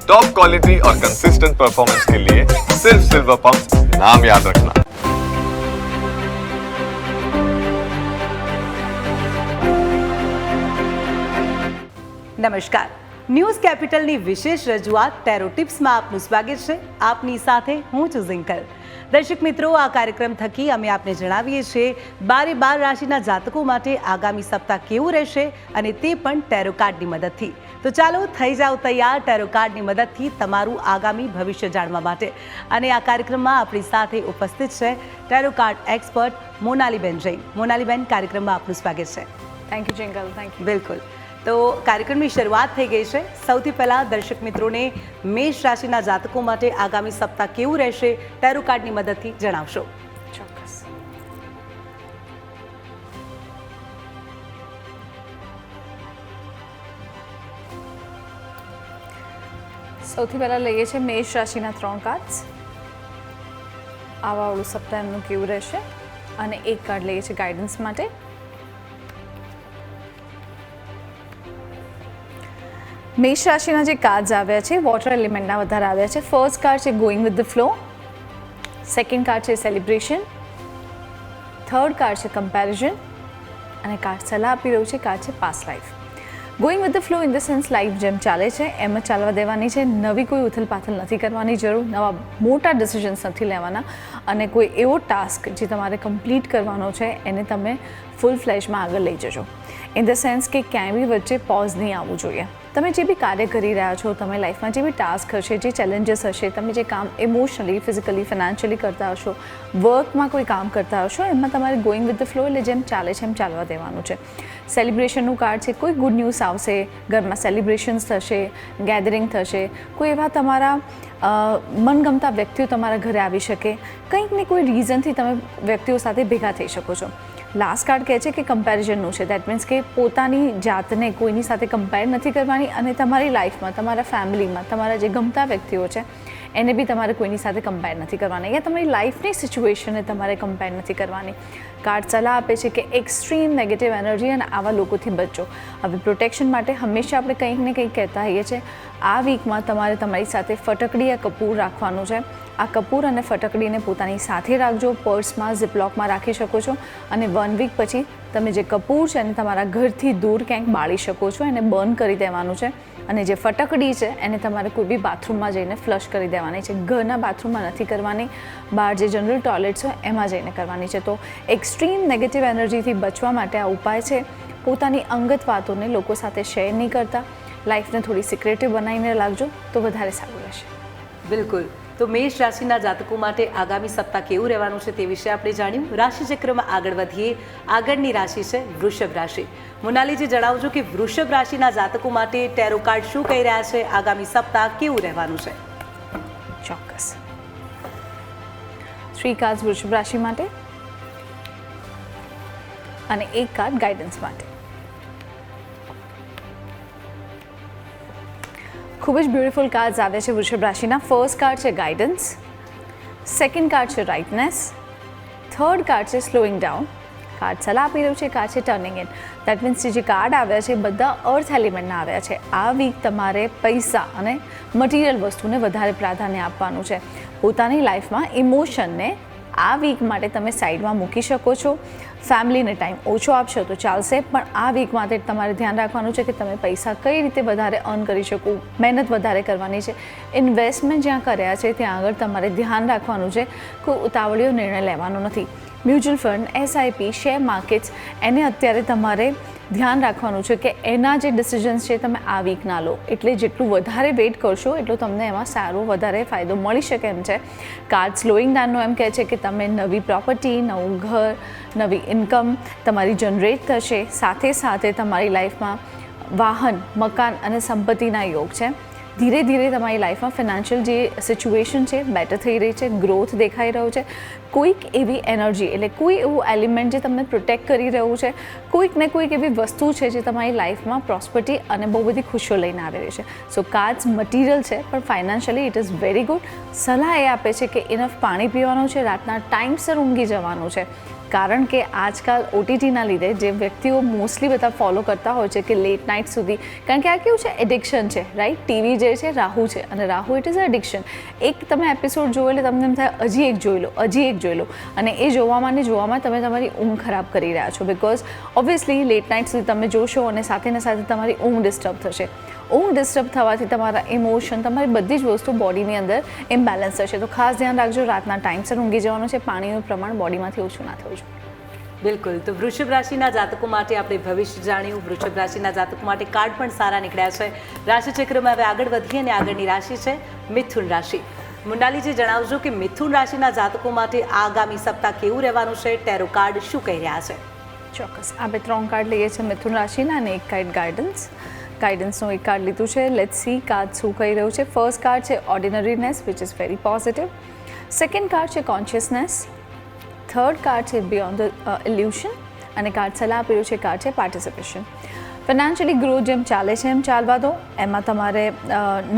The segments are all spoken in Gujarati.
टॉप क्वालिटी और कंसिस्टेंट परफॉर्मेंस के लिए सिर्फ सिल्वर पंप नाम याद रखना। નમસ્કાર, ન્યૂઝ કેપિટલની વિશેષ રજૂઆત ટેરો ટિપ્સમાં આપનું સ્વાગત છે. આપની સાથે હું છું ઝિંકલ. દર્શક મિત્રો, આ કાર્યક્રમ થકી અમે આપને જણાવીએ છીએ 12 રાશિના જાતકો માટે આગામી સપ્તાહ કેવું રહેશે અને તે પણ ટેરો કાર્ડની મદદથી. તો ચાલો થઈ જાઓ તૈયાર ટેરો કાર્ડની મદદથી તમારું આગામી ભવિષ્ય જાણવા માટે. અને આ કાર્યક્રમમાં આપણી સાથે ઉપસ્થિત છે ટેરો કાર્ડ એક્સપર્ટ મોનાલીબેન જૈન. મોનાલીબેન, કાર્યક્રમમાં આપનું સ્વાગત છે. Thank you Jinkal, thank you. બિલકુલ. તો કાર્યક્રમની શરૂઆત થઈ ગઈ છે. સૌથી પહેલાં દર્શક મિત્રોને મેષ રાશિના જાતકો માટે આગામી સપ્તાહ કેવું રહેશે ટેરો કાર્ડની મદદથી જણાવશો. ચોક્કસ. સૌથી પહેલાં લઈએ છીએ મેષ રાશિના 3 કાર્ડ્સ. આવાવાળું સપ્તાહ એમનું કેવું રહેશે અને એક કાર્ડ લઈએ છીએ ગાઈડન્સ માટે. મેષ રાશિના જે કાર્ડ્સ આવ્યા છે વોટર એલિમેન્ટના વધારે આવ્યા છે. ફર્સ્ટ કાર્ડ છે going with the flow, second card છે સેલિબ્રેશન, થર્ડ કાર્ડ છે કમ્પેરિઝન અને કાર્ડ સલાહ આપી રહ્યું છે કાર્ડ છે past life. Going with the flow in the sense life જેમ ચાલે છે એમ જ ચાલવા દેવાની છે. નવી કોઈ ઉથલપાથલ નથી કરવાની જરૂર, નવા મોટા ડિસિઝન્સ નથી લેવાના અને કોઈ એવો ટાસ્ક જે તમારે કમ્પ્લીટ કરવાનો છે એને તમે ફૂલ ફ્લેશમાં આગળ લઈ જજો. ઇન ધ સેન્સ કે ક્યાંય બી વચ્ચે પોઝ નહીં આવવું જોઈએ. તમે જે બી કાર્ય કરી રહ્યા છો, તમે લાઈફમાં જે બી ટાસ્ક હશે, જે ચેલેન્જીસ હશે, તમે જે કામ ઇમોશનલી, ફિઝિકલી, ફિનાન્શિયલી કરતા હશો, વર્કમાં કોઈ કામ કરતા હશો, એમાં તમારે ગોઈંગ વિથ ધ ફ્લો એટલે જેમ ચાલે છે એમ ચાલવા દેવાનું છે. સેલિબ્રેશનનું કાર્ડ છે. કોઈ ગુડ ન્યૂઝ આવશે, ઘરમાં સેલિબ્રેશન્સ થશે, ગેધરિંગ થશે, કોઈ એવા તમારા મનગમતા વ્યક્તિઓ તમારા ઘરે આવી શકે, કંઈક ને કોઈ રીઝનથી તમે વ્યક્તિઓ સાથે ભેગા થઈ શકો છો. લાસ્ટ કાર્ડ કહે છે કે કમ્પેરિઝનનું છે. દેટ મીન્સ કે પોતાની જાતને કોઈની સાથે કમ્પેર નથી કરવાની અને તમારી લાઈફમાં, તમારા ફેમિલીમાં, તમારા જે ગમતા વ્યક્તિઓ છે એને બી તમારે કોઈની સાથે કમ્પેર નથી કરવાની યા તમારી લાઈફની સિચ્યુએશનને તમારે કમ્પેર નથી કરવાની. કાર્ડ સલાહ આપે છે કે એક્સ્ટ્રીમ નેગેટિવ એનર્જી અને આવા લોકોથી બચો. હવે પ્રોટેક્શન માટે હંમેશા આપણે કંઈક ને કંઈક કહેતા હોઈએ છીએ. આ વીકમાં તમારે તમારી સાથે ફટકડી યા કપૂર રાખવાનું છે. આ કપૂર અને ફટકડીને પોતાની સાથે રાખજો. પર્સમાં, ઝિપલોકમાં રાખી શકો છો અને 1 વીક પછી તમે જે કપૂર છે એને તમારા ઘરથી દૂર ક્યાંક બાળી શકો છો. એને બર્ન કરી દેવાનું છે અને જે ફટકડી છે એને તમારે કોઈ બી બાથરૂમમાં જઈને ફ્લશ કરી દેવાની છે. ઘરના બાથરૂમમાં નથી કરવાની, બહાર જે જનરલ ટોયલેટ્સ હોય એમાં જઈને કરવાની છે. તો એક્સ્ટ્રીમ નેગેટિવ એનર્જીથી બચવા માટે આ ઉપાય છે. પોતાની અંગત વાતોને લોકો સાથે શેર નહીં કરતા, લાઈફને થોડી સિક્રેટિવ બનાવીને લાગજો તો વધારે સારું રહેશે. બિલકુલ. તો મેષ રાશિના જાતકો માટે આગામી સપ્તાહ કેવું રહેવાનું છે તે વિશે આપણે જાણ્યું. રાશિચક્રમાં આગળ વધીએ. આગળની રાશિ છે વૃષભ રાશિ. મોનાલીજી, જણાવજો કે વૃષભ રાશિના જાતકો માટે ટેરો કાર્ડ શું કહી રહ્યા છે, આગામી સપ્તાહ કેવું રહેવાનું છે. ચોક્કસ. 3 કાર્ડ્સ વૃષભ રાશિ માટે અને એક કાર્ડ ગાઈડન્સ માટે. ખૂબ જ બ્યુટિફુલ કાર્ડ્સ આવે છે વૃષભ રાશિના. ફર્સ્ટ કાર્ડ છે ગાઈડન્સ, સેકન્ડ કાર્ડ છે રાઇટનેસ, થર્ડ કાર્ડ છે સ્લોઈંગ ડાઉન. કાર્ડ સલાહ આપી રહ્યું છે કાર્ડ છે ટર્નિંગ ઇન. દેટ મીન્સ જે કાર્ડ આવ્યા છે બધા અર્થ એલિમેન્ટના આવ્યા છે. આ વીક તમારે પૈસા અને મટીરિયલ વસ્તુને વધારે પ્રાધાન્ય આપવાનું છે. પોતાની લાઈફમાં ઇમોશનને આ વીક માટે તમે સાઈડમાં મૂકી શકો છો. ફેમિલીને ટાઈમ ઓછો આપશો તો ચાલશે, પણ આ વીક માટે તમારે ધ્યાન રાખવાનું છે કે તમે પૈસા કઈ રીતે વધારે અર્ન કરી શકો, મહેનત વધારે કરવાની છે. ઇન્વેસ્ટમેન્ટ જ્યાં કર્યા છે ત્યાં આગળ તમારે ધ્યાન રાખવાનું છે. કોઈ ઉતાવળીયો નિર્ણય લેવાનો નથી. Mutual fund, SIP, share markets એને અત્યારે તમારે ધ્યાન રાખવાનું છે કે એના જે ડિસિઝન્સ છે તમે આ વીક ના લો. એટલે જેટલું વધારે વેઇટ કરશો એટલું તમને એમાં સારો વધારે ફાયદો મળી શકે એમ છે. કાર્ડ સ્લોઈંગ ડાઉનનો એમ કહે છે કે તમે નવી પ્રોપર્ટી, નવું ઘર, નવી ઇન્કમ તમારી જનરેટ થશે. સાથે સાથે તમારી લાઈફમાં વાહન, મકાન અને સંપત્તિના યોગ છે. ધીરે ધીરે તમારી લાઈફમાં ફિનાન્શિયલ જે સિચ્યુએશન છે બેટર થઈ રહી છે, ગ્રોથ દેખાઈ રહ્યો છે. કોઈક એવી એનર્જી એટલે કોઈ એવું એલિમેન્ટ જે તમને પ્રોટેક્ટ કરી રહ્યું છે, કોઈક ને કોઈક એવી વસ્તુ છે જે તમારી લાઈફમાં પ્રોસ્પરિટી અને બહુ બધી ખુશીઓ લઈને આવી રહી છે. સો કાર્ડ્સ મટીરિયલ છે પણ financially it is very good. સલાહ એ આપે છે કે ઇનફ પાણી પીવાનું છે, રાતના ટાઈમસર ઊંઘી જવાનું છે. કારણ કે આજકાલ OTTના લીધે જે વ્યક્તિઓ મોસ્ટલી બધા ફોલો કરતા હોય છે કે લેટ નાઇટ સુધી, કારણ કે આ કેવું છે, એડિક્શન છે, રાઈટ? ટીવી જે છે રાહુ છે, અને રાહુ ઇટ ઇઝ એડિક્શન. એક તમે એપિસોડ જોયો એટલે તમને એમ થાય હજી એક જોઈ લો, અને એ જોવામાં તમે તમારી ઊંઘ ખરાબ કરી રહ્યા છો. બિકોઝ ઓબ્વિયસલી લેટ નાઇટ સુધી તમે જોશો અને સાથે તમારી ઊંઘ ડિસ્ટર્બ થશે. ઊંઘ ડિસ્ટર્બ થવાથી તમારા ઇમોશન, તમારી બધી જ વસ્તુ બોડીની અંદર ઇમ્બેલેન્સ થશે. તો ખાસ ધ્યાન રાખજો, રાતના ટાઈમસર ઊંઘી જવાનું છે, પાણીનું પ્રમાણ બોડીમાંથી ઓછું ના થવું જોઈએ. બિલકુલ. તો વૃષભ રાશિના જાતકો માટે આપણે ભવિષ્ય જાણ્યું. વૃષભ રાશિના જાતકો માટે કાર્ડ પણ સારા નીકળ્યા છે. રાશિચક્રમાં હવે આગળ વધીએ અને આગળની રાશિ છે મિથુન રાશિ. મુન્નાલીજી, જણાવજો કે મિથુન રાશિના જાતકો માટે આગામી સપ્તાહ કેવું રહેવાનું છે? ટેરો કાર્ડ શું કહી રહ્યા છે? ચોક્કસ. આપણે 3 કાર્ડ લઈએ છીએ મિથુન રાશિના અને એક કાર્ડ ગાઈડન્સનું એક કાર્ડ લીધું છે. લેટ્સ સી કાર્ડ શું કહી રહ્યું છે. ફર્સ્ટ કાર્ડ છે ordinariness, which is very positive. Second card છે કોન્શિયસનેસ. થર્ડ કાર્ડ છે બિયોન્ડ ધ ઇલ્યુશન, અને કાર્ડ સલાહ આપી રહ્યું છે કાર્ડ છે પાર્ટિસિપેશન. ફિનાન્શિયલી ગ્રોથ જેમ ચાલે છે એમ ચાલવા દો. એમાં તમારે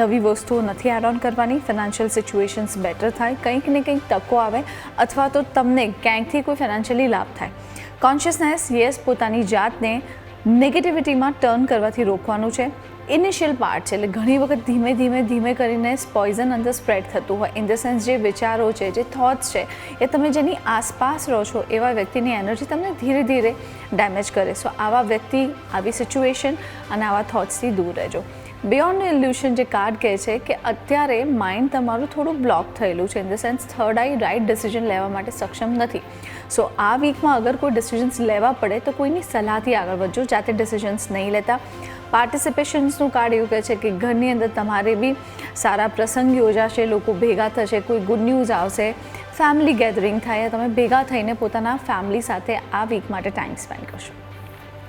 નવી વસ્તુઓ નથી એડ ઓન કરવાની. ફિનાન્શિયલ સિચ્યુએશન્સ બેટર થાય, કંઈક ને કંઈક તકો આવે, અથવા તો તમને ક્યાંકથી કોઈ ફિનાન્શિયલી લાભ થાય. કોન્શિયસનેસ, યસ, પોતાની જાતને નેગેટિવિટીમાં ટર્ન કરવાથી રોકવાનું છે. ઇનિશિયલ પાર્ટ છે, એટલે ઘણી વખત ધીમે કરીને પોઈઝન અંદર સ્પ્રેડ થતું હોય. ઇન ધ સેન્સ જે વિચારો છે, જે થોટ્સ છે, એ તમે જેની આસપાસ રહો છો એવા વ્યક્તિની એનર્જી તમને ધીરે ડેમેજ કરે. સો આવા વ્યક્તિ, આવી સિચ્યુએશન અને આવા થોટ્સથી દૂર રહેજો. બિયોન્ડ ઇલ્યુશન જે કાર્ડ કહે છે કે અત્યારે માઇન્ડ તમારું થોડું બ્લોક થયેલું છે. In the sense third I write decision લેવા માટે સક્ષમ નથી. સો આ વીકમાં અગર કોઈ ડિસિઝન્સ લેવા પડે તો કોઈની સલાહથી આગળ વધજો, જાતે ડિસિઝન્સ નહીં લેતા. પાર્ટિસિપેશન્સનું કાર્ડ એવું કહે છે કે ઘરની અંદર તમારે બી સારા પ્રસંગ યોજાશે, લોકો ભેગા થશે, કોઈ ગુડ ન્યૂઝ આવશે, ફેમિલી ગેધરિંગ થાય, તમે ભેગા થઈને પોતાના ફેમિલી સાથે આ વીક માટે ટાઈમ સ્પેન્ડ કરશો.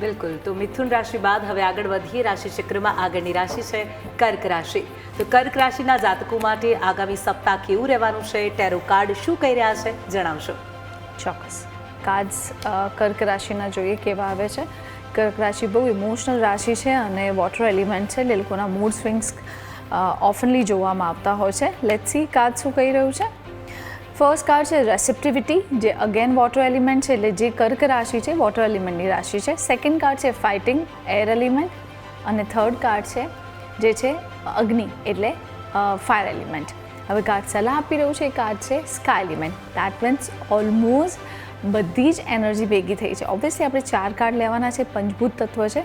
બિલકુલ. તો મિથુન રાશિ બાદ હવે આગળ વધીએ રાશિચક્રમાં. આગળની રાશિ છે કર્ક રાશિ. તો કર્ક રાશિના જાતકો માટે આગામી સપ્તાહ કેવું રહેવાનું છે? ટેરો કાર્ડ શું કહી રહ્યા છે? જણાવશો. ચોક્કસ. કાર્ડ્સ કર્ક રાશિના જોઈએ કેવા આવે છે. કર્ક રાશિ બહુ ઇમોશનલ રાશિ છે અને વોટર એલિમેન્ટ છે, એટલે એ લોકોના મૂડ સ્વિંગ્સ ઓફનલી જોવામાં આવતા હોય છે. લેટ્સ સી કાર્ડ શું કહી રહ્યું છે. ફર્સ્ટ કાર્ડ છે રેસિપ્ટિવિટી, જે અગેન વોટર એલિમેન્ટ છે, એટલે જે કર્ક રાશિ છે વોટર એલિમેન્ટની રાશિ છે. સેકન્ડ કાર્ડ છે ફાઇટિંગ, એર એલિમેન્ટ, અને થર્ડ કાર્ડ છે જે છે અગ્નિ, એટલે ફાયર એલિમેન્ટ. હવે કાર્ડ સલાહ આપી રહ્યું છે એ કાર્ડ છે sky element. That means almost બધી જ એનર્જી ભેગી થઈ છે. ઓબ્વિયસલી આપણે 4 કાર્ડ લેવાના છે, પંચભૂત તત્વ છે.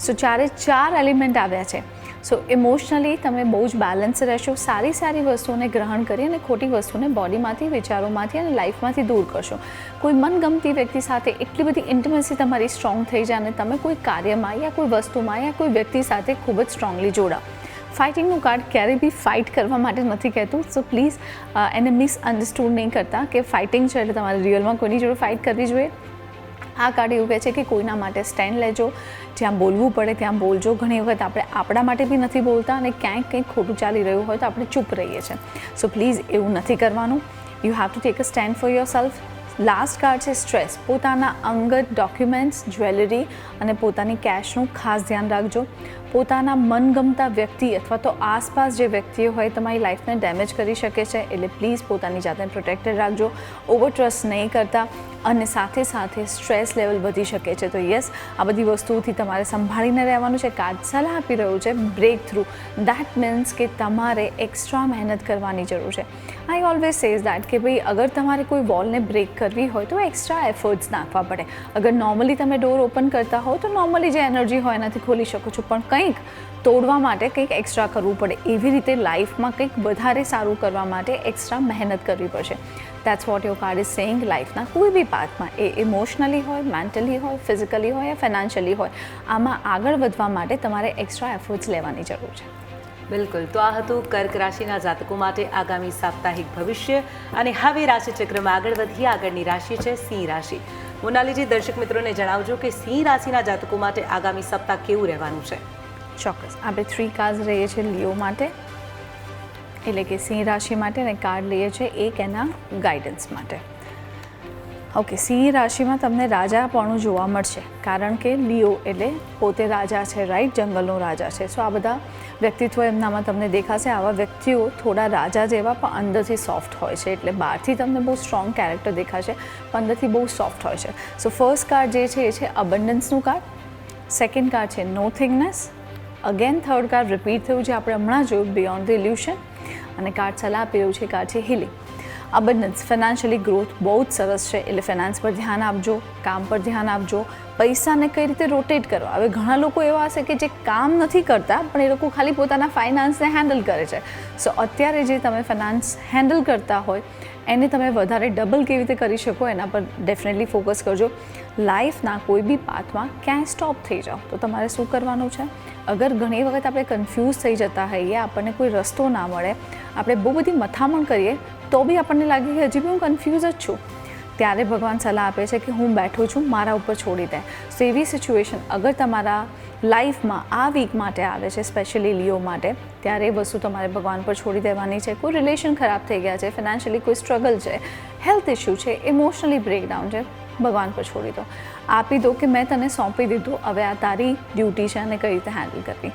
સો 4 એલિમેન્ટ આવ્યા છે. સો ઇમોશનલી તમે બહુ જ બેલેન્સ રહેશો. સારી વસ્તુઓને ગ્રહણ કરી અને ખોટી વસ્તુને બોડીમાંથી, વિચારોમાંથી અને લાઈફમાંથી દૂર કરશો. કોઈ મનગમતી વ્યક્તિ સાથે એટલી બધી ઇન્ટિમેસી તમારી સ્ટ્રોંગ થઈ જાય અને તમે કોઈ કાર્યમાં યા કોઈ વસ્તુમાં યા કોઈ વ્યક્તિ સાથે ખૂબ જ સ્ટ્રોંગલી જોડાઓ. ફાઇટિંગનું કાર્ડ ક્યારેય બી ફાઇટ કરવા માટે નથી કહેતું. સો પ્લીઝ એને મિસઅન્ડરસ્ટુડ નહીં કરતા કે ફાઇટિંગ છે એટલે તમારે રિયલમાં કોઈની જોડે ફાઇટ કરવી જોઈએ. આ કાર્ડ એવું કહે છે કે કોઈના માટે સ્ટેન્ડ લેજો, જ્યાં બોલવું પડે ત્યાં બોલજો. ઘણી વખત આપણે આપણા માટે બી નથી બોલતા અને ક્યાંક કંઈક ખોટું ચાલી રહ્યું હોય તો આપણે ચૂપ રહીએ છીએ. સો પ્લીઝ એવું નથી કરવાનું. You have to take a stand for your self. Last card છે સ્ટ્રેસ. પોતાના અંગત ડોક્યુમેન્ટ્સ, જ્વેલરી અને પોતાની કેશનું ખાસ ધ્યાન રાખજો. પોતાના મનગમતા વ્યક્તિ અથવા તો આસપાસ જે વ્યક્તિઓ હોય તમારી લાઈફને ડેમેજ કરી શકે છે, એટલે પ્લીઝ પોતાની જાતને પ્રોટેક્ટેડ રાખજો. ઓવર ટ્રસ્ટ નહીં કરતા. અને સાથે સ્ટ્રેસ લેવલ વધી શકે છે. તો યસ, આ બધી વસ્તુઓથી તમારે સંભાળીને રહેવાનું છે. કાર્ડ સલાહ આપી રહ્યું છે બ્રેક થ્રુ. દેટ મીન્સ કે તમારે એક્સ્ટ્રા મહેનત કરવાની જરૂર છે. આઈ ઓલવેઝ સેઝ દેટ કે ભાઈ અગર તમારે કોઈ વોલને બ્રેક કરવી હોય તો એક્સ્ટ્રા એફર્ટ્સ નાખવા પડે. અગર નોર્મલી તમે ડોર ઓપન કરતા હો તો નોર્મલી જે એનર્જી હોય એનાથી ખોલી શકો છો, પણ કંઈક તોડવા માટે કંઈક એક્સ્ટ્રા કરવું પડે. એવી રીતે લાઈફમાં કંઈક વધારે સારું કરવા માટે એક્સ્ટ્રા મહેનત કરવી પડશે. That's what your card is saying. લાઈફના કોઈ બી પાથમાં, એ ઇમોશનલી હોય, મેન્ટલી હોય, ફિઝિકલી હોય યા ફાઇનાન્શિયલી હોય, આમાં આગળ વધવા માટે તમારે એક્સ્ટ્રા એફર્ટ્સ લેવાની જરૂર છે. બિલકુલ. તો આ હતું કર્ક રાશિના જાતકો માટે આગામી સાપ્તાહિક ભવિષ્ય. અને હવે રાશિચક્રમાં આગળ વધીએ. આગળની રાશિ છે સિંહ રાશિ. મોનાલીજી, દર્શક મિત્રોને જણાવજો કે સિંહ રાશિના જાતકો માટે આગામી સપ્તાહ કેવું રહેવાનું છે? ચોક્કસ. આપણે 3 કાર્ડ લઈએ છીએ લિયો માટે, એટલે કે સિંહ રાશિ માટે, અને કાર્ડ લઈએ છીએ એક એના ગાઈડન્સ માટે. ઓકે, સિંહ રાશિમાં તમને રાજાપણું જોવા મળશે, કારણ કે લિયો એટલે પોતે રાજા છે, રાઈટ, જંગલનો રાજા છે. સો આ બધા વ્યક્તિત્વ એમનામાં તમને દેખાશે. આવા વ્યક્તિઓ થોડા રાજા જેવા પણ અંદરથી સોફ્ટ હોય છે, એટલે બહારથી તમને બહુ સ્ટ્રોંગ કેરેક્ટર દેખાશે પણ અંદરથી બહુ સોફ્ટ હોય છે. સો ફર્સ્ટ કાર્ડ જે છે એ છે અબન્ડન્સનું કાર્ડ, સેકન્ડ કાર્ડ છે નોથિંગનેસ, અગેન થર્ડ કાર્ડ રિપીટ થયું છે, આપણે હમણાં જોયું બિયોન્ડ ધ ઇલ્યુશન, અને કાર્ડ સલાહ આપી રહ્યું છે કાર્ડ છે હિલિંગ. અબન્ડન્સ, ફાઇનાન્શિયલી ગ્રોથ બહુ જ સરસ છે, એટલે ફાઇનાન્સ પર ધ્યાન આપજો, કામ પર ધ્યાન આપજો, પૈસાને કઈ રીતે રોટેટ કરો. હવે ઘણા લોકો એવા હશે કે જે કામ નથી કરતા પણ એ લોકો ખાલી પોતાના ફાઇનાન્સને હેન્ડલ કરે છે. સો અત્યારે જે તમે ફાઇનાન્સ હેન્ડલ કરતા હોય એને તમે વધારે ડબલ કેવી રીતે કરી શકો એના પર ડેફિનેટલી ફોકસ કરજો. લાઈફના કોઈ બી પાથમાં ક્યાંય સ્ટોપ થઈ જાઓ તો તમારે શું કરવાનું છે? અગર ઘણી વખત આપણે કન્ફ્યુઝ થઈ જતા હોઈએ, આપણને કોઈ રસ્તો ના મળે, આપણે બહુ બધી મથામણ કરીએ તો બી આપણને લાગે કે હજી બી હું કન્ફ્યુઝ જ છું, ત્યારે ભગવાન સલાહ આપે છે કે હું બેઠો છું, મારા ઉપર છોડી દે. સો એવી સિચ્યુએશન અગર તમારા લાઈફમાં આ વીક માટે આવે છે, સ્પેશિયલી લિયો માટે, ત્યારે એ વસ્તુ તમારે ભગવાન પર છોડી દેવાની છે. કોઈ રિલેશન ખરાબ થઈ ગયા છે, ફાઇનાન્શિયલી કોઈ સ્ટ્રગલ છે, હેલ્થ ઇશ્યુ છે, ઇમોશનલી બ્રેકડાઉન છે, ભગવાન પર છોડી દો, આપી દો કે મેં તને સોંપી દીધું, હવે આ તારી ડ્યુટી છે અને કઈ રીતે હેન્ડલ કરવી.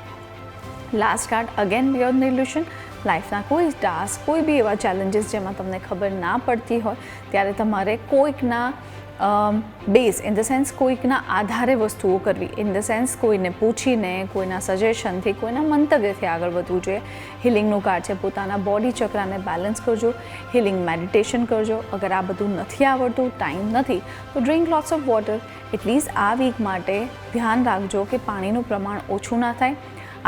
Last card again beyond the illusion, લાઈફના કોઈ ટાસ્ક, કોઈ બી એવા ચેલેન્જીસ જેમાં તમને ખબર ના પડતી હોય ત્યારે તમારે કોઈકના બેઝ ઇન ધ સેન્સ કોઈકના આધારે વસ્તુઓ કરવી, ઇન ધ સેન્સ કોઈને પૂછીને, કોઈના સજેશનથી, કોઈના મંતવ્યથી આગળ વધવું જોઈએ. હિલિંગનું કાર્ડ છે, પોતાના બોડી ચક્રને બેલેન્સ કરજો, હિલિંગ મેડિટેશન કરજો. અગર આ બધું નથી આવડતું, ટાઈમ નથી, તો drink lots of water. At least આ વીક માટે ધ્યાન રાખજો કે પાણીનું પ્રમાણ ઓછું ના થાય.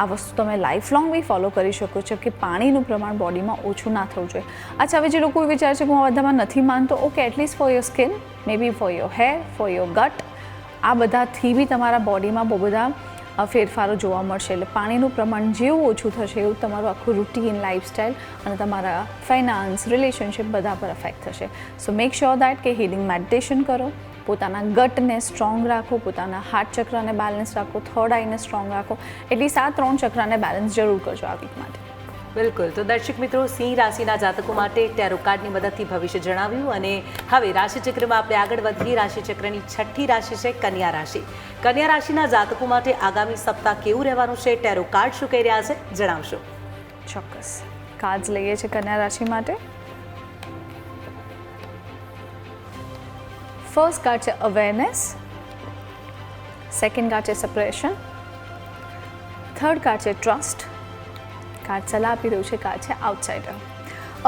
આ વસ્તુ તમે લાઈફ લોંગ બી ફોલો કરી શકો છો કે પાણીનું પ્રમાણ બોડીમાં ઓછું ના થવું જોઈએ. અચ્છા, હવે જે લોકો વિચારે છે કે હું આ બધામાં નથી માનતો, okay, at least for your skin, maybe for your hair, for your gut, આ બધાથી બી તમારા બોડીમાં બહુ બધા ફેરફારો જોવા મળશે. એટલે પાણીનું પ્રમાણ જેવું ઓછું થશે એવું તમારું આખું રૂટીન, લાઈફસ્ટાઈલ અને તમારા ફાઇનાન્સ, રિલેશનશિપ બધા પર અફેક્ટ થશે. સો મેક શ્યોર દેટ કે હિલિંગ મેડિટેશન કરો, પોતાના ગટને સ્ટ્રોંગ રાખો, પોતાના હાર્ટ ચક્રને બેલેન્સ રાખો, થર્ડ આઈને સ્ટ્રોંગ રાખો. એટલીસ્ટ આ 3 ચક્રને બેલેન્સ જરૂર કરજો આ વીક માટે. બિલકુલ. તો દર્શક મિત્રો, સિંહ રાશિના જાતકો માટે ટેરો કાર્ડની મદદથી ભવિષ્ય જણાવ્યું. અને હવે રાશિચક્રમાં આપણે આગળ વધીએ. રાશિચક્રની 6ઠ્ઠી રાશિ છે કન્યા રાશિ. કન્યા રાશિના જાતકો માટે આગામી સપ્તાહ કેવું રહેવાનું છે, ટેરો કાર્ડ શું કહી રહ્યા છે, જણાવશો? ચોક્કસ. કાર્ડ્સ લઈએ છીએ કન્યા રાશિ માટે. ફર્સ્ટ કાર્ડ છે અવેરનેસ, સેકન્ડ કાર્ડ છે સપ્રેશન, થર્ડ કાર્ડ છે ટ્રસ્ટ. કાર્ડ સલાહ આપી રહ્યું છે કાર્ડ છે આઉટસાઇડર.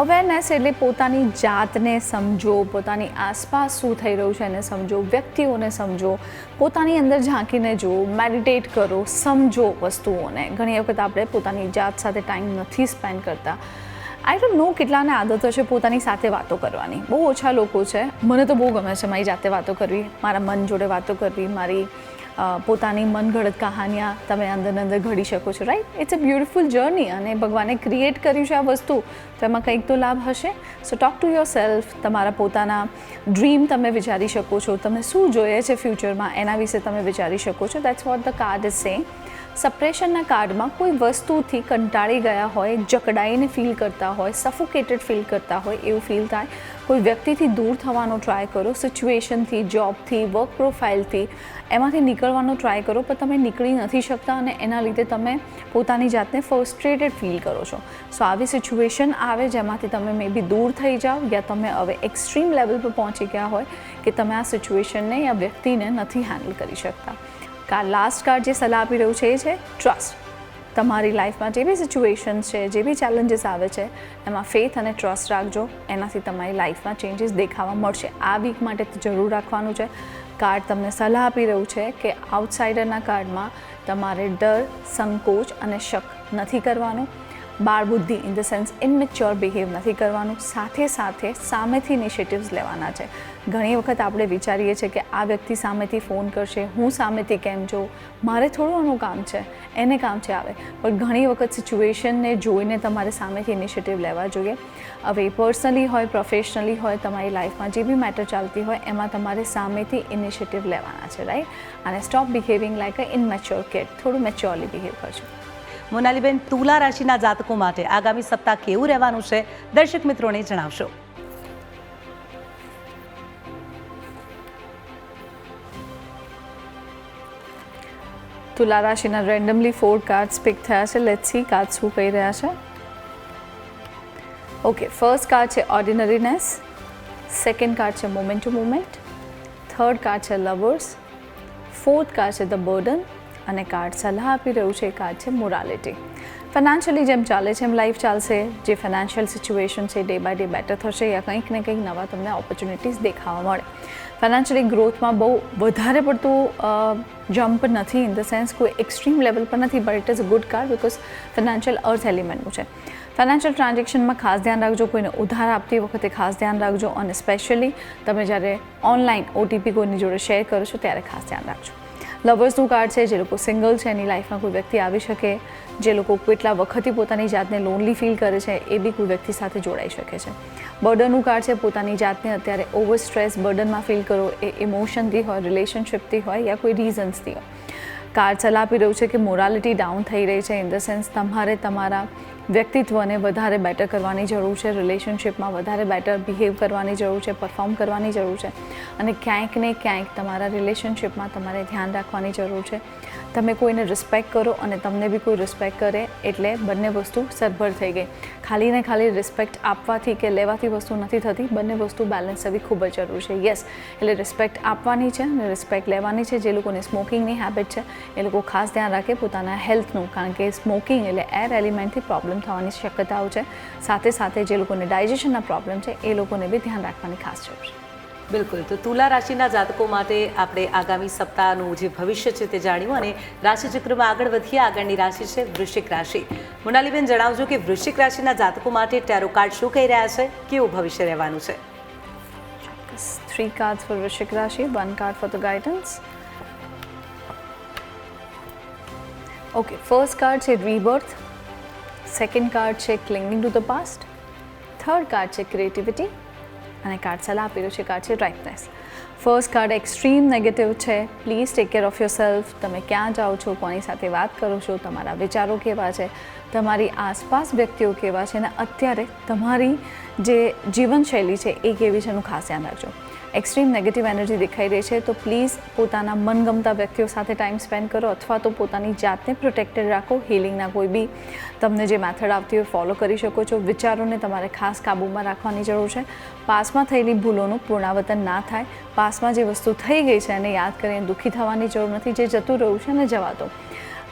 અવેરનેસ એટલે પોતાની જાતને સમજો, પોતાની આસપાસ શું થઈ રહ્યું છે એને સમજો, વ્યક્તિઓને સમજો, પોતાની અંદર ઝાંકીને જુઓ, મેડિટેટ કરો, સમજો વસ્તુઓને. ઘણી વખત આપણે પોતાની જાત સાથે ટાઈમ નથી સ્પેન્ડ કરતા. આઈ ડોન્ટ નો કેટલાને આદત હશે પોતાની સાથે વાતો કરવાની, બહુ ઓછા લોકો છે. મને તો બહુ ગમે છે મારી જાતે વાતો કરવી, મારા મન જોડે વાતો કરવી, મારી પોતાની મનગઢત કહાનિયા તમે અંદર ઘડી શકો છો, right? It's a beautiful journey અને ભગવાને ક્રિએટ કર્યું છે આ વસ્તુ, તો એમાં કંઈક તો લાભ હશે. સો ટોક ટુ યોર સેલ્ફ. તમારા પોતાના ડ્રીમ તમે વિચારી શકો છો, તમને શું જોઈએ છે ફ્યુચરમાં એના વિશે તમે વિચારી શકો છો. That's what the card is saying. સપ્રેશનના કાર્ડમાં કોઈ વસ્તુથી કંટાળી ગયા હોય, જકડાઈને ફીલ કરતા હોય, સફોકેટેડ ફીલ કરતા હોય એવું ફીલ થાય, કોઈ વ્યક્તિથી દૂર થવાનો ટ્રાય કરો, સિચ્યુએશનથી, જોબથી, વર્ક પ્રોફાઇલથી એમાંથી નીકળવાનો ટ્રાય કરો, પણ તમે નીકળી નથી શકતા અને એના લીધે તમે પોતાની જાતને ફ્રસ્ટ્રેટેડ ફીલ કરો છો. સો આવી સિચ્યુએશન આવે જેમાંથી તમે મે બી દૂર થઈ જાઓ, યા તમે હવે એક્સ્ટ્રીમ લેવલ પર પહોંચી ગયા હોય કે તમે આ સિચ્યુએશનને યા વ્યક્તિને નથી હેન્ડલ કરી શકતા. લાસ્ટ કાર્ડ જે સલાહ આપી રહ્યું છે એ છે ટ્રસ્ટ. તમારી લાઈફમાં જે બી સિચ્યુએશન્સ છે, જે બી ચેલેન્જીસ આવે છે, એમાં ફેથ અને ટ્રસ્ટ રાખજો, એનાથી તમારી લાઈફમાં ચેન્જીસ દેખાવા મળશે. આ વીક માટે તો જરૂર રાખવાનું છે. કાર્ડ તમને સલાહ આપી રહ્યું છે કે આઉટસાઇડરના કાર્ડમાં તમારે ડર, સંકોચ અને શક નથી કરવાનું, બાળબુદ્ધિ ઇન ધ સેન્સ ઇનમેચ્યોર બિહેવ નથી કરવાનું, સાથે સાથે સામેથી ઇનિશિયેટિવ્સ લેવાના છે. ઘણી વખત આપણે વિચારીએ છીએ કે આ વ્યક્તિ સામેથી ફોન કરશે, હું સામેથી કેમ જોઉં, મારે થોડું આનું કામ છે, એને કામ છે આવે, પણ ઘણી વખત સિચ્યુએશનને જોઈને તમારે સામેથી ઇનિશિયેટિવ લેવા જોઈએ. હવે પર્સનલી હોય, પ્રોફેશનલી હોય, તમારી લાઈફમાં જે બી મેટર ચાલતી હોય એમાં તમારે સામેથી ઇનિશિયેટિવ લેવાના છે, રાઈટ? અને stop behaving like a immature kid, થોડું મેચ્યોરલી બિહેવ કરજો. મોનાલીબેન, તુલા રાશિના જાતકો માટે આગામી સપ્તાહ કેવું રહેવાનું છે, દર્શક મિત્રોને જણાવશો? તુલા રાશિના રેન્ડમલી 4 કાર્ડ્સ પિક થયા છે. લેટ્સ સી કાર્ડ શું કહી રહ્યા છે. ઓકે, ફર્સ્ટ કાર્ડ છે ઓર્ડિનરીનેસ, સેકન્ડ કાર્ડ છે moment to moment, third card છે લવર્સ, ફોર્થ કાર્ડ છે ધ બર્ડન અને કાર્ડ સલાહ આપી રહ્યું છે એ કાર્ડ છે મોરાલિટી. ફાઇનાન્શિયલી જેમ ચાલે છે એમ લાઈફ ચાલશે. જે ફાઇનાન્શિયલ સિચ્યુએશન છે ડે બાય ડે બેટર થશે, યા કંઈક ને કંઈક નવા તમને ઓપોર્ચ્યુનિટીઝ દેખાવા મળે. ફાઇનાન્શિયલી ગ્રોથમાં બહુ વધારે પડતું જમ્પ નથી, ઇન ધ સેન્સ કોઈ એક્સ્ટ્રીમ લેવલ પર નથી, but it is a good card because financial earth એલિમેન્ટનું છે. ફાઇનાન્શિયલ ટ્રાન્ઝેક્શનમાં ખાસ ધ્યાન રાખજો, કોઈને ઉધાર આપતી વખતે ખાસ ધ્યાન રાખજો, અને સ્પેશિયલી તમે જ્યારે ઓનલાઈન OTP કોઈની જોડે શેર કરો છો ત્યારે ખાસ ધ્યાન રાખજો. લવર્સનું કાર્ડ છે, જે લોકો સિંગલ છે એની લાઈફમાં કોઈ વ્યક્તિ આવી શકે, જે લોકો કેટલા વખતથી પોતાની જાતને લોનલી ફીલ કરે છે એ બી કોઈ વ્યક્તિ સાથે જોડાઈ શકે છે. બર્ડનનું કાર્ડ છે, પોતાની જાતને અત્યારે ઓવર સ્ટ્રેસ બર્ડનમાં ફીલ કરો, એ ઇમોશનથી હોય, રિલેશનશિપથી હોય, યા કોઈ રીઝન્સથી હોય. કાર્ડ સલાહ આપી રહ્યું છે કે મોરાલિટી ડાઉન થઈ રહી છે, ઇન ધ સેન્સ તમારે તમારા વ્યક્તિત્વને વધારે બેટર કરવાની જરૂર છે, રિલેશનશિપમાં વધારે બેટર બિહેવ કરવાની જરૂર છે, પરફોર્મ કરવાની જરૂર છે, અને ક્યાંક ને ક્યાંક તમારા રિલેશનશિપમાં તમારે ધ્યાન રાખવાની જરૂર છે. તમે કોઈને રિસ્પેક્ટ કરો અને તમને બી કોઈ રિસ્પેક્ટ કરે, એટલે બંને વસ્તુ સરભર થઈ ગઈ. ખાલી ને ખાલી રિસ્પેક્ટ આપવાથી કે લેવાથી વસ્તુ નથી થતી, બંને વસ્તુ બેલેન્સ થવી ખૂબ જ જરૂર છે. યસ, એટલે રિસ્પેક્ટ આપવાની છે અને રિસ્પેક્ટ લેવાની છે. જે લોકોને સ્મોકિંગની હેબિટ છે એ લોકો ખાસ ધ્યાન રાખે પોતાના હેલ્થનું, કારણ કે સ્મોકિંગ એટલે એર એલિમેન્ટથી પ્રોબ્લેમ થવાની શક્યતાઓ છે. સાથે સાથે જે લોકોને ડાયજેશનના પ્રોબ્લેમ છે એ લોકોને બી ધ્યાન રાખવાની ખાસ જરૂર છે. બિલકુલ. તો તુલા રાશિના જાતકો માટે આપણે આગામી સપ્તાહનું જે ભવિષ્ય છે તે જાણ્યું, અને રાશિચક્રમાં આગળ વધીએ. આગળની રાશિ છે વૃશ્ચિક રાશિ. મોનાલીબેન, જણાવજો કે વૃશ્ચિક રાશિના જાતકો માટે ટેરો કાર્ડ શું કહી રહ્યા છે, કેવું ભવિષ્ય રહેવાનું છે? 3 cards for વૃશ્ચિક રાશિ, 1 card for the guidance. Okay, first card છે રિબર્થ, સેકન્ડ કાર્ડ છે clinging to the past, third card છે ક્રિએટિવિટી, અને કાર્ડ સલાહ આપી રહ્યું છે કાર્ડ છે rightness. First card extreme negative છે. Please take care of yourself. તમે ક્યાં જાઓ છો, કોની સાથે વાત કરો છો, તમારા વિચારો કેવા છે, તમારી આસપાસ વ્યક્તિઓ કેવા છે, અને અત્યારે તમારી જે જીવનશૈલી છે એ કેવી છે એનું ખાસ ધ્યાન રાખજો. એક્સ્ટ્રીમ નેગેટિવ એનર્જી દેખાઈ રહી છે, તો પ્લીઝ પોતાના મનગમતા વ્યક્તિઓ સાથે ટાઈમ સ્પેન્ડ કરો, અથવા તો પોતાની જાતને પ્રોટેક્ટેડ રાખો. હિલિંગના કોઈ બી તમને જે મેથડ આવતી હોય ફોલો કરી શકો છો. વિચારોને તમારે ખાસ કાબૂમાં રાખવાની જરૂર છે. પાસમાં થયેલી ભૂલોનું પુનરાવર્તન ના થાય. પાસમાં જે વસ્તુ થઈ ગઈ છે એને યાદ કરીને દુઃખી થવાની જરૂર નથી. જે જતું રહ્યું છે એને જવા દો.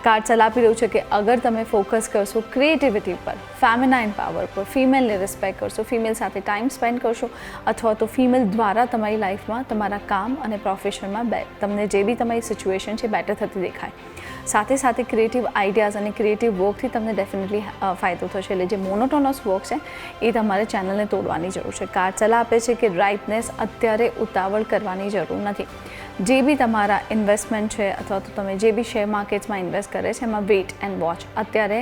કાર્ડ સલાહ આપી રહ્યું છે કે અગર તમે ફોકસ કરશો ક્રિએટિવિટી પર, ફેમિનાઇન પાવર પર, ફિમેલને રિસ્પેક્ટ કરશો, ફિમેલ સાથે ટાઈમ સ્પેન્ડ કરશો, અથવા તો ફિમેલ દ્વારા તમારી લાઈફમાં તમારા કામ અને પ્રોફેશનમાં તમને જે બી તમારી સિચ્યુએશન છે બેટર થતી દેખાય. સાથે સાથે ક્રિએટિવ આઈડિયાઝ અને ક્રિએટિવ વર્કથી તમને ડેફિનેટલી ફાયદો થશે. એટલે જે મોનોટોનસ વર્ક છે એ તમારે ચેનલને તોડવાની જરૂર છે. કાર્ડ સલાહ આપે છે કે રાઇટનેસ, અત્યારે ઉતાવળ કરવાની જરૂર નથી. જે બી તમારા ઇન્વેસ્ટમેન્ટ છે, અથવા તો તમે જે બી શેર માર્કેટ્સમાં ઇન્વેસ્ટ કરે છે એમાં વેઇટ એન્ડ વોચ. અત્યારે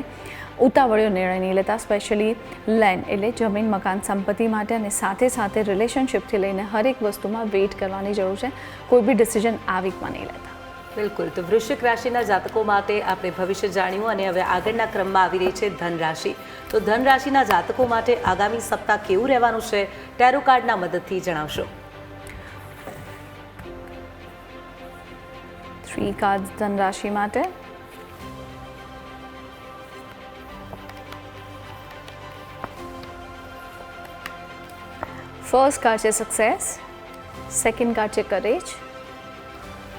ઉતાવળિયો નિર્ણય નહીં લેતા, સ્પેશિયલી લેન્ડ એટલે જમીન મકાન સંપત્તિ માટે, અને સાથે સાથે રિલેશનશિપથી લઈને હરેક વસ્તુમાં વેઇટ કરવાની જરૂર છે. કોઈ બી ડિસિઝન આ વીકમાં નહીં લેતા. બિલકુલ. તો વૃશ્ચિક રાશિના જાતકો માટે આપણે ભવિષ્ય જાણ્યું, અને હવે આગળના ક્રમમાં આવી રહી છે ધન રાશિ. તો ધન રાશિના જાતકો માટે આગામી સપ્તાહ કેવું રહેવાનું છે, ટેરો કાર્ડના મદદથી જણાવશો. 3 કાર્ડ ધન રાશિ માટે. ફર્સ્ટ કાર્ડ છે સક્સેસ, સેકન્ડ કાર્ડ છે કરેજ,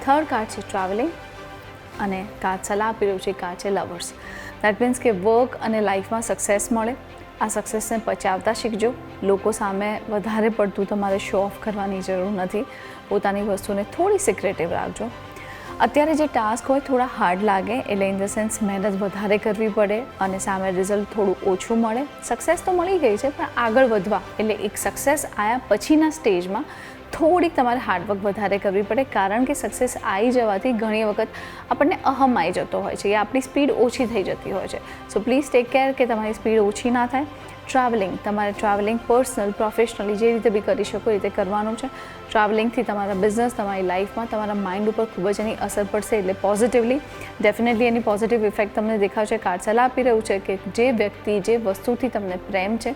થર્ડ કાર્ડ છે ટ્રાવેલિંગ, અને કાર્ડ સલાહ આપી રહ્યું છે કાર્ડ છે લવર્સ. દેટ મીન્સ કે વર્ક અને લાઈફમાં સક્સેસ મળે. આ સક્સેસને પચાવતા શીખજો. લોકો સામે વધારે પડતું તમારે શો ઓફ કરવાની જરૂર નથી. પોતાની વસ્તુને થોડી સિક્રેટિવ રાખજો. અત્યારે જે ટાસ્ક હોય થોડા હાર્ડ લાગે, એટલે ઇન ધ સેન્સ મહેનત વધારે કરવી પડે અને સામે રિઝલ્ટ થોડું ઓછું મળે. સક્સેસ તો મળી ગઈ છે, પણ આગળ વધવા એટલે એક સક્સેસ આવ્યા પછીના સ્ટેજમાં થોડીક તમારે હાર્ડવર્ક વધારે કરવી પડે. કારણ કે સક્સેસ આવી જવાથી ઘણી વખત આપણને અહમ આવી જતો હોય છે, કે આપણી સ્પીડ ઓછી થઈ જતી હોય છે. સો પ્લીઝ ટેક કેર કે તમારી સ્પીડ ઓછી ના થાય. ટ્રાવેલિંગ, તમારે ટ્રાવેલિંગ પર્સનલ પ્રોફેશનલી જે રીતે બી કરી શકો એ રીતે કરવાનું છે. ટ્રાવેલિંગથી તમારા બિઝનેસ, તમારી લાઈફમાં, તમારા માઇન્ડ ઉપર ખૂબ જ એની અસર પડશે. એટલે પોઝિટિવલી ડેફિનેટલી એની પોઝિટિવ ઇફેક્ટ તમને દેખાશે. કાર્ડ સલાહ આપી રહ્યું છે કે જે વ્યક્તિ, જે વસ્તુથી તમને પ્રેમ છે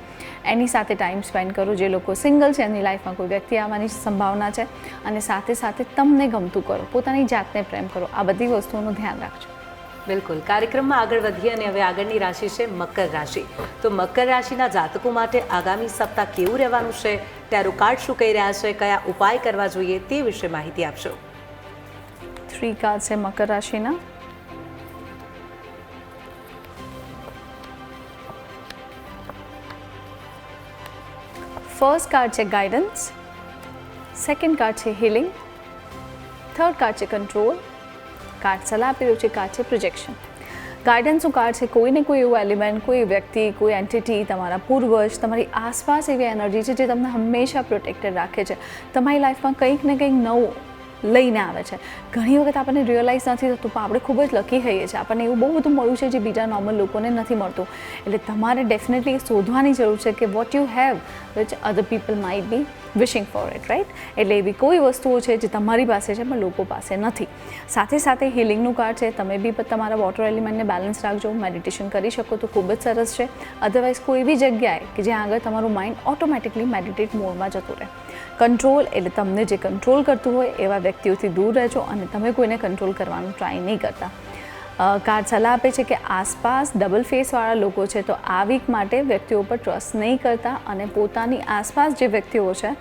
એની સાથે ટાઈમ સ્પેન્ડ કરો. જે લોકો સિંગલ છે એની લાઈફમાં કોઈ વ્યક્તિ આવવાની સંભાવના છે, અને સાથે સાથે તમને ગમતું કરો, પોતાની જાતને પ્રેમ કરો. આ બધી વસ્તુઓનું ધ્યાન રાખજો. બિલકુલ, કાર્યક્રમમાં આગળ વધીએ અને હવે આગળની રાશિ છે મકર રાશિ. તો મકર રાશિના જાતકો માટે આગામી સપ્તાહ કેવું રહેવાનું છે, ટેરો કાર્ડ શું કહી રહ્યા છે, કયા ઉપાય કરવા જોઈએ તે વિશે માહિતી આપશો. 3 કાર્ડ છે મકર રાશિના. ફર્સ્ટ કાર્ડ છે ગાઈડન્સ, સેકન્ડ કાર્ડ છે હીલિંગ, થર્ડ કાર્ડ છે કંટ્રોલ, કાર્ડ સલાહ આપી રહ્યું છે કાર્ડ છે પ્રોજેક્શન. ગાઈડન્સનું કાર્ડ છે કોઈને કોઈ એવું એલિમેન્ટ, કોઈ વ્યક્તિ, કોઈ એન્ટિટી, તમારા પૂર્વજ, તમારી આસપાસ એવી એનર્જી છે જે તમને હંમેશા પ્રોટેક્ટેડ રાખે છે, તમારી લાઈફમાં કંઈક ને કંઈક નવું લઈને આવે છે. ઘણી વખત આપણને રિયલાઇઝ નથી થતું પણ આપણે ખૂબ જ લકી હોઈએ છીએ, આપણને એવું બહુ બધું મળ્યું છે જે બીજા નોર્મલ લોકોને નથી મળતું. એટલે તમારે ડેફિનેટલી શોધવાની જરૂર છે કે what you have which other people might be wishing four it, right. એટલે એવી કોઈ વસ્તુઓ છે જે તમારી પાસે છે પણ લોકો પાસે નથી. સાથે સાથે હિલિંગનું કાર્ડ છે, તમે બી તમારા વોટર એલિમેન્ટને બેલેન્સ રાખજો, મેડિટેશન કરી શકો તો ખૂબ જ સરસ છે. અધરવાઇઝ કોઈ એવી જગ્યાએ કે જ્યાં આગળ તમારું માઇન્ડ ઓટોમેટિકલી મેડિટેટ મોડમાં જતું રહે. કંટ્રોલ એટલે તમને જે કંટ્રોલ કરતું હોય એવા વ્યક્તિઓથી દૂર રહેજો અને તમે કોઈને કંટ્રોલ કરવાનું ટ્રાય નહીં કરતા. કાર્ડ સલાહ આપે છે કે આસપાસ ડબલ ફેસવાળા લોકો છે તો આ વીક માટે વ્યક્તિઓ પર ટ્રસ્ટ નહીં કરતા અને પોતાની આસપાસ જે વ્યક્તિઓ છે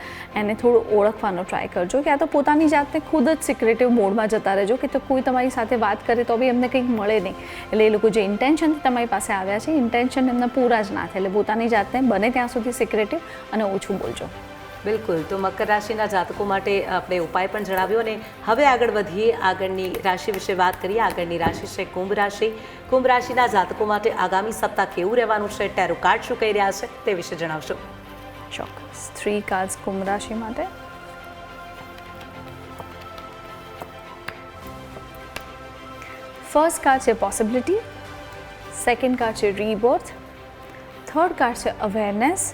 એને થોડું ઓળખવાનો ટ્રાય કરજો, કે આ તો પોતાની જાતને ખુદ જ સિક્રેટિવ મોડમાં જતા રહેજો કે તો કોઈ તમારી સાથે વાત કરે તો બી એમને કંઈક મળે નહીં. એટલે એ લોકો જે ઇન્ટેન્શનથી તમારી પાસે આવ્યા છે ઇન્ટેન્શન એમના પૂરા જ ના થાય, એટલે પોતાની જાતને બને ત્યાં સુધી સિક્રેટિવ અને ઓછું બોલજો. બિલકુલ, તો મકર રાશિના જાતકો માટે આપણે ઉપાય પણ જણાવ્યો અને હવે આગળ વધીએ, આગળની રાશિ વિશે વાત કરીએ. આગળની રાશિ છે કુંભ રાશિ. કુંભ રાશિના જાતકો માટે આગામી સપ્તાહ કેવું રહેવાનું છે, ટેરો કાર્ડ શું કહી રહ્યા છે તે વિશે જણાવશો. ચોક્કસ 3 કાર્ડ્સ કુંભ રાશિ માટે. ફર્સ્ટ કાર્ડ છે પોસિબિલિટી, સેકન્ડ કાર્ડ છે રીબર્થ, થર્ડ કાર્ડ છે અવેરનેસ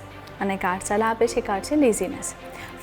અને કાર્ડ સલાહ આપે છે કાર્ડ છે લેઝીનેસ.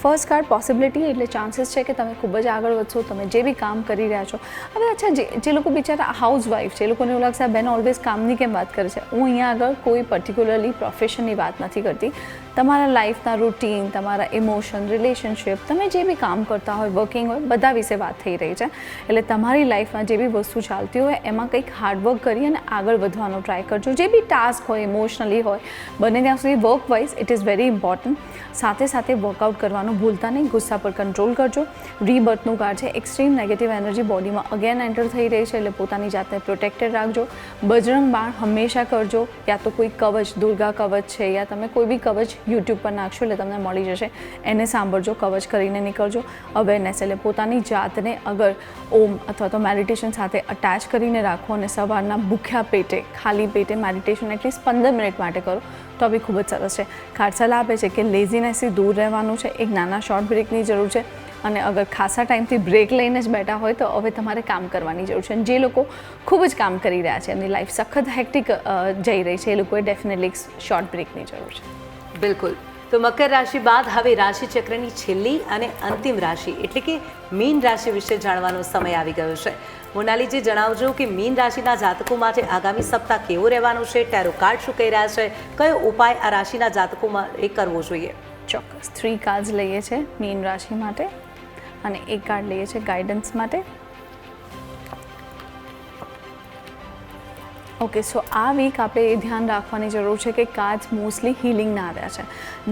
ફર્સ્ટ કાર્ડ પોસિબિલિટી એટલે ચાન્સીસ છે કે તમે ખૂબ જ આગળ વધશો, તમે જે બી કામ કરી રહ્યા છો. હવે અચ્છા જે લોકો બિચારા હાઉસવાઈફ છે એ લોકોને એવું લાગશે આ બેન ઓલવેઝ કામની કેમ વાત કરે છે. હું અહીંયા આગળ કોઈ પર્ટિક્યુલરલી પ્રોફેશનની વાત નથી કરતી, તમારા લાઈફના રૂટીન, તમારા ઇમોશન, રિલેશનશિપ, તમે જે બી કામ કરતા હોય, વર્કિંગ હોય, બધા વિશે વાત થઈ રહી છે. એટલે તમારી લાઈફમાં જે બી વસ્તુ ચાલતી હોય એમાં કંઈક હાર્ડવર્ક કરી અને આગળ વધવાનો ટ્રાય કરજો. જે બી ટાસ્ક હોય, ઇમોશનલી હોય, બને ત્યાં સુધી work wise it is very important. સાથે સાથે વર્કઆઉટ કરવાનું ભૂલતા નહીં, ગુસ્સા પર કંટ્રોલ કરજો. રીબર્થનું કાર્ડ છે, એક્સ્ટ્રીમ નેગેટિવ એનર્જી બોડીમાં અગેન એન્ટર થઈ રહી છે એટલે પોતાની જાતને પ્રોટેક્ટેડ રાખજો. બજરંગ બાણ હંમેશા કરજો, યા તો કોઈ કવચ, દુર્ગા કવચ છે યા તમે કોઈ બી કવચ યુટ્યુબ પર નાખશો એટલે તમને મળી જશે, એને સાંભળજો, કવચ કરીને નીકળજો. અવેરનેસ એટલે પોતાની જાતને અગર ઓમ અથવા તો મેડિટેશન સાથે અટેચ કરીને રાખો અને સવારના ભૂખ્યા પેટે, ખાલી પેટે મેડિટેશન એટલીસ્ટ 15 મિનિટ માટે કરો તો બી ખૂબ જ સરસ છે. કાર્ડ સલાહ આપે છે કે લેઝીનેસથી દૂર રહેવાનું છે, એક નાના શોર્ટ બ્રેકની જરૂર છે અને અગર ખાસા ટાઈમથી બ્રેક લઈને જ બેઠા હોય તો હવે તમારે કામ કરવાની જરૂર છે. અને જે લોકો ખૂબ જ કામ કરી રહ્યા છે, એમની લાઈફ સખત હેક્ટિક જઈ રહી છે, એ લોકોએ ડેફિનેટલી શોર્ટ બ્રેકની જરૂર છે. બિલકુલ, તો મકર રાશિ બાદ હવે રાશિ ચક્રની છેલ્લી અને અંતિમ રાશિ એટલે કે મીન રાશિ વિશે જાણવાનો સમય આવી ગયો છે. મોનાલીજી, જણાવજો કે મીન રાશિના જાતકો માટે આગામી સપ્તાહ કેવો રહેવાનું છે, ટેરો કાર્ડ શું કહી રહ્યા છે, કયો ઉપાય આ રાશિના જાતકોમાં એ કરવો જોઈએ. ચોક્કસ 3 કાર્ડ્સ લઈએ છીએ મીન રાશિ માટે અને એક કાર્ડ લઈએ છીએ ગાઈડન્સ માટે. ઓકે, સો આ વીક આપણે એ ધ્યાન રાખવાની જરૂર છે કે કાર્ડ્સ મોસ્ટલી હિલિંગના આવ્યા છે.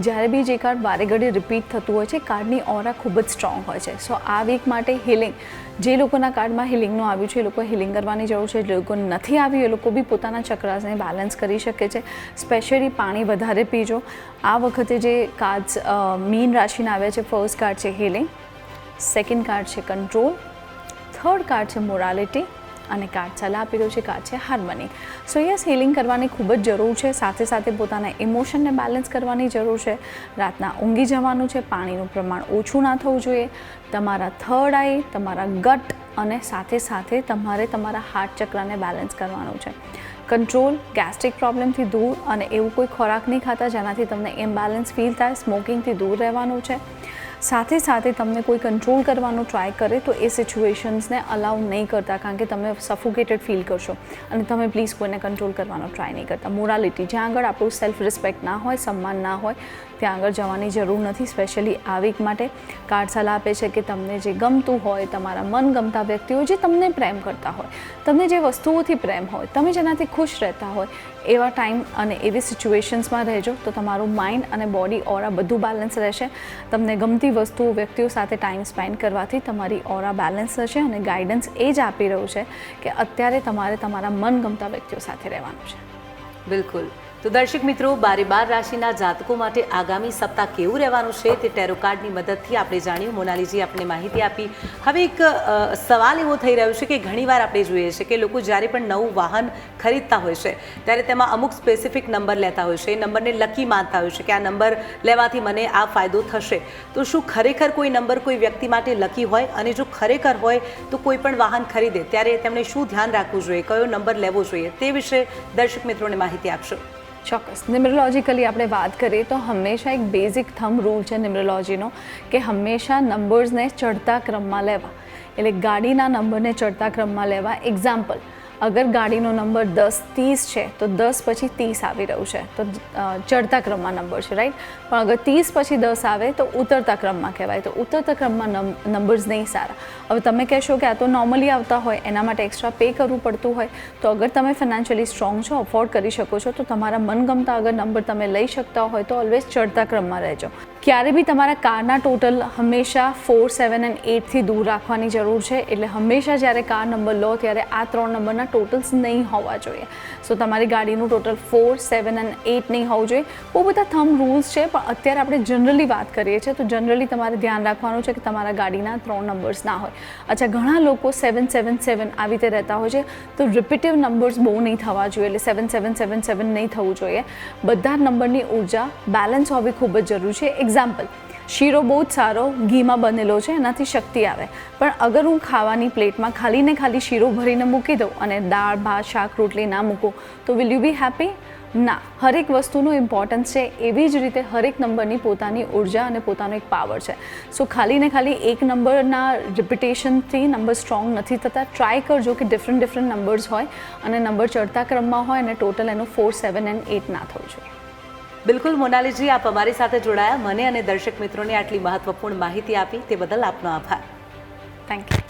જ્યારે બી જે કાર્ડ વારે ઘડી રિપીટ થતું હોય છે, કાર્ડની ઓરા ખૂબ જ સ્ટ્રોંગ હોય છે. સો આ વીક માટે હિલિંગ, જે લોકોના કાર્ડમાં હિલિંગનું આવ્યું છે એ લોકોએ હિલિંગ કરવાની જરૂર છે. જે લોકોને નથી આવ્યું એ લોકો બી પોતાના ચક્રાસને બેલેન્સ કરી શકે છે. સ્પેશિયલી પાણી વધારે પીજો. આ વખતે જે કાર્ડ્સ મીન રાશિના આવ્યા છે, ફર્સ્ટ કાર્ડ છે હિલિંગ, સેકન્ડ કાર્ડ છે કંટ્રોલ, થર્ડ કાર્ડ છે મોરાલિટી અને કાર્ડ સલાહ આપી રહ્યું છે કાર્ડ છે હાર્મની. સો યસ, હિલિંગ કરવાની ખૂબ જ જરૂર છે. સાથે સાથે પોતાના ઇમોશનને બેલેન્સ કરવાની જરૂર છે. રાતના ઊંઘી જવાનું છે, પાણીનું પ્રમાણ ઓછું ના થવું જોઈએ. તમારા થર્ડ આઈ, તમારા ગટ અને સાથે સાથે તમારે તમારા હાર્ટ ચક્રને બેલેન્સ કરવાનું છે. કંટ્રોલ, ગેસ્ટ્રિક પ્રોબ્લેમથી દૂર અને એવું કોઈ ખોરાક નહીં ખાતા જેનાથી તમને ઇમ્બેલેન્સ ફીલ થાય. સ્મોકિંગથી દૂર રહેવાનું છે. સાથે સાથે તમને કોઈ કંટ્રોલ કરવાનો ટ્રાય કરે તો એ સિચ્યુએશન્સને અલાઉ નહીં કરતા, કારણ કે તમે સફોકેટેડ ફીલ કરશો અને તમે પ્લીઝ કોઈને કંટ્રોલ કરવાનો ટ્રાય નહીં કરતા. મોરાલિટી, જ્યાં આગળ આપણું સેલ્ફ રિસ્પેક્ટ ના હોય, સન્માન ના હોય, ત્યાં આગળ જવાની જરૂર નથી. સ્પેશિયલી આ વીક માટે કાર્ડ સલાહ આપે છે કે તમને જે ગમતું હોય, તમારા મનગમતા વ્યક્તિઓ જે તમને પ્રેમ કરતા હોય, તમને જે વસ્તુઓથી પ્રેમ હોય, તમે જેનાથી ખુશ રહેતા હોય, એવા ટાઈમ અને એવી સિચ્યુએશન્સમાં રહેજો તો તમારું માઇન્ડ અને બોડી ઓરા બધું બેલેન્સ રહેશે. તમને ગમતી વસ્તુઓ, વ્યક્તિઓ સાથે ટાઈમ સ્પેન્ડ કરવાથી તમારી ઓરા બેલેન્સ રહેશે અને ગાઈડન્સ એ જ આપી રહ્યું છે કે અત્યારે તમારે તમારા મનગમતા વ્યક્તિઓ સાથે રહેવાનું છે. બિલકુલ. તો દર્શક મિત્રો, 12 રાશિના જાતકો માટે આગામી સપ્તાહ કેવું રહેવાનું છે તે ટેરો કાર્ડની મદદથી આપણે જાણ્યું. મોનાલીજી આપણે માહિતી આપી. હવે એક સવાલ એવો થઈ રહ્યો છે કે ઘણીવાર આપણે જોઈએ છે કે લોકો જ્યારે પણ નવું વાહન ખરીદતા હોય છે ત્યારે તેમાં અમુક સ્પેસિફિક નંબર લેતા હોય છે, એ નંબરને લકી માનતા હોય છે કે આ નંબર લેવાથી મને આ ફાયદો થશે. તો શું ખરેખર કોઈ નંબર કોઈ વ્યક્તિ માટે લકી હોય? અને જો ખરેખર હોય તો કોઈ પણ વાહન ખરીદે ત્યારે તેમણે શું ધ્યાન રાખવું જોઈએ, કયો નંબર લેવો જોઈએ, તે વિશે દર્શક મિત્રોને માહિતી આપશો. ચોક્કસ. ન્યુમરોલોજીકલી આપણે વાત કરીએ તો હંમેશા એક બેઝિક થંબ રૂલ છે ન્યુમરોલોજીનો કે હંમેશા નંબર્સને ચડતા ક્રમમાં લેવા, એટલે ગાડીના નંબરને ચડતા ક્રમમાં લેવા. એક્ઝામ્પલ, અગર ગાડીનો નંબર 10-30 છે તો 10 પછી 30 આવી રહ્યું છે તો ચડતા ક્રમમાં નંબર છે, રાઈટ. પણ અગર 30 પછી 10 આવે તો ઉતરતા ક્રમમાં કહેવાય. તો ઉતરતા ક્રમમાં નંબર્સ નહીં સારા. હવે તમે કહેશો કે આ તો નોર્મલી આવતા હોય, એના માટે એક્સ્ટ્રા પે કરવું પડતું હોય, તો અગર તમે ફાઇનાન્શિયલી સ્ટ્રોંગ છો, અફોર્ડ કરી શકો છો, તો તમારા મનગમતા અગર નંબર તમે લઈ શકતા હોય તો ઓલવેઝ ચડતા ક્રમમાં રહેજો. ક્યારે બી તમારા કારના ટોટલ હંમેશા 4, 7 અને 8થી દૂર રાખવાની જરૂર છે. એટલે હંમેશા જ્યારે કાર નંબર લો ત્યારે આ 3 નંબરના ટોટલ્સ નહીં હોવા જોઈએ. સો તમારી ગાડીનું ટોટલ 4, 7 અને 8 નહીં હોવું જોઈએ. બહુ બધા થંબ રૂલ્સ છે, પણ અત્યારે આપણે જનરલી વાત કરીએ છીએ તો જનરલી તમારે ધ્યાન રાખવાનું છે કે તમારા ગાડીના 3 નંબર્સ ના હોય. અચ્છા, ઘણા લોકો 777 આવી રીતે રહેતા હોય છે, તો રિપીટિવ નંબર્સ બહુ નહીં થવા જોઈએ. એટલે 7777 નહીં થવું જોઈએ. બધા નંબરની ઉર્જા બેલેન્સ હોવી ખૂબ જ જરૂરી છે. એક્ઝામ્પલ, શીરો બહુ જ સારો ઘીમાં બનેલો છે, એનાથી શક્તિ આવે, પણ અગર હું ખાવાની પ્લેટમાં ખાલી ને ખાલી શીરો ભરીને મૂકી દઉં અને દાળ, ભાત, શાક, રોટલી ના મૂકું તો વિલ યુ બી હેપી? ના. હરેક વસ્તુનું ઇમ્પોર્ટન્સ છે. એવી જ રીતે હરેક નંબરની પોતાની ઉર્જા અને પોતાનો એક પાવર છે. સો ખાલી ને ખાલી એક નંબરના રિપિટેશનથી નંબર સ્ટ્રોંગ નથી થતા. ટ્રાય કરજો કે ડિફરન્ટ નંબર્સ હોય અને નંબર ચડતા ક્રમમાં હોય અને ટોટલ એનું 4, 7 અને 8 ના થવું જોઈએ. બિલકુલ મોનાલીજી, આપ અમારી સાથે જોડાયા, મને અને દર્શક મિત્રોને આટલી મહત્વપૂર્ણ માહિતી આપી તે બદલ આપનો આભાર. Thank you.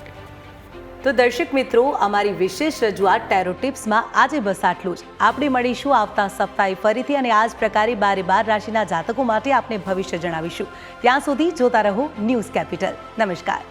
તો દર્શક મિત્રો, અમારી વિશેષ રજૂઆત ટેરો ટિપ્સમાં આજે બસ આટલું જ. આપણે મળીશું આવતા સપ્તાહે ફરીથી અને આ જ પ્રકારે 12 રાશિના જાતકો માટે આપણે ભવિષ્ય જણાવીશું. ત્યાં સુધી જોતા રહો ન્યૂઝ કેપિટલ. નમસ્કાર.